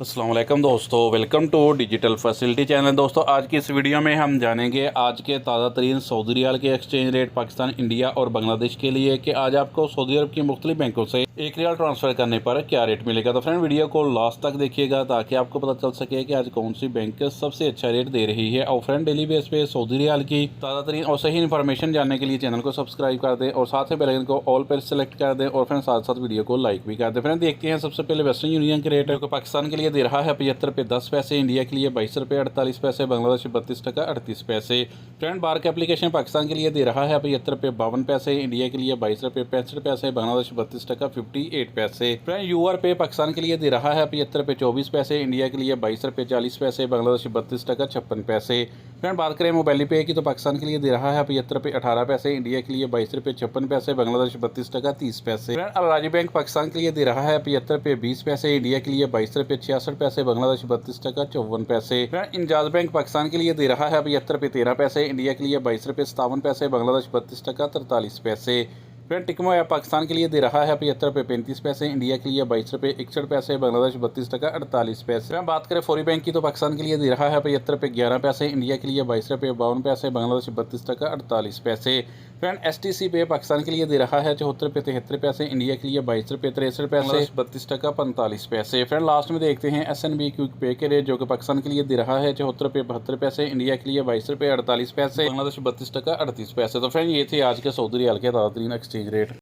अस्सलाम वालेकुम दोस्तों, welcome to digital facility channel. दोस्तों आज की इस वीडियो में हम जानेंगे आज के ताज़ा तरीन सऊदी रियाल के एक्सचेंज रेट पाकिस्तान, इंडिया और बांग्लादेश के लिए कि आज आपको सऊदी अरब की मुख्तलिफ बैंकों से एक रियाल ट्रांसफ़र करने पर क्या रेट मिलेगा। तो फ्रेंड वीडियो को लास्ट तक देखिएगा ताकि आपको पता चल सके कि आज कौन सी बैंक सबसे अच्छा रेट दे रही है। और फ्रेंड डेली बेस पे सऊदी रियाल की ताज़ा तरीन और सही इन्फॉर्मेशन जानने के लिए चैनल को सब्सक्राइब कर दें और साथ में बेल आइकन को ऑल पर सेलेक्ट कर दें और फ्रेंड साथ साथ वीडियो को लाइक भी कर दें। फ्रेंड देखते हैं सबसे पहले वेस्टर्न यूनियन के रेट जो पाकिस्तान के लिए दे रहा है 75 रुपये 10 पैसे, इंडिया के लिए 22 रुपये 48 पैसे, बांग्लादेश 32 टका 38 पैसे। फ्रेंड बार का एप्लीकेशन पाकिस्तान के लिए दे रहा है 75 रुपये 52 पैसे, इंडिया के लिए 22 रुपये 65 पैसे, बांग्लादेश 32 टका 58 पैसे। फ्रेंड यूआर पे पाकिस्तान के लिए दे रहा है 75 रुपये 24 पैसे, इंडिया के लिए 22 रुपये 40 पैसे, बांग्लादेश 32 टका 56 पैसे। फ्रेंड बात करें मोबाइल पे की तो पाकिस्तान के लिए दे रहा है 75 रुपये 18 पैसे, इंडिया के लिए 22 रुपये 56 पैसे, बांग्लादेश 32 टका 30 पैसे। फ्रेंड अल राजी बैंक पाकिस्तान के लिए दे रहा है 75 रुपये 20 पैसे, इंडिया के लिए 22 रुपये 66 पैसे, बांग्लादेश 32 टका 54 पैसे। फ्रेंड इंजाज बैंक पाकिस्तान के लिए दे रहा है 75 रुपये 13 पैसे, इंडिया के लिए 22 रुपये 57 पैसे, बांग्लादेश 32 टका 43 पैसे। फ्रेंड टिकमो ऐप पाकिस्तान के लिए दे रहा है 75 रुपये 35 पैसे, इंडिया के लिए 22 रुपये 61 पैसे, बांग्लादेश 32 टका 48 पैसे। हम बात करें फौरी बैंक की तो पाकिस्तान के लिए दे रहा है 75 रुपये 11 पैसे, इंडिया के लिए 22 रुपये 52 पैसे, बांग्लादेश 32 टका 48 पैसे। फ्रेंड STC पे पाकिस्तान के लिए दे रहा है 74 रुपये 73 पैसे, इंडिया के लिए 22 रुपये 63 पैसे, 32 टका 45 पैसे। फ्रेंड लास्ट में देखते हैं SNB क्विक पे के रेट जो कि पाकिस्तान के लिए दे रहा है 74 रुपये 72 पैसे, इंडिया के लिए 22 रुपये 48 पैसे, बांग्लादेश 32 टका 38 पैसे। तो फ्रेंड ये थे आज के सऊदी रियाल के ताज़ा तरीन एक्सचेंज रेट।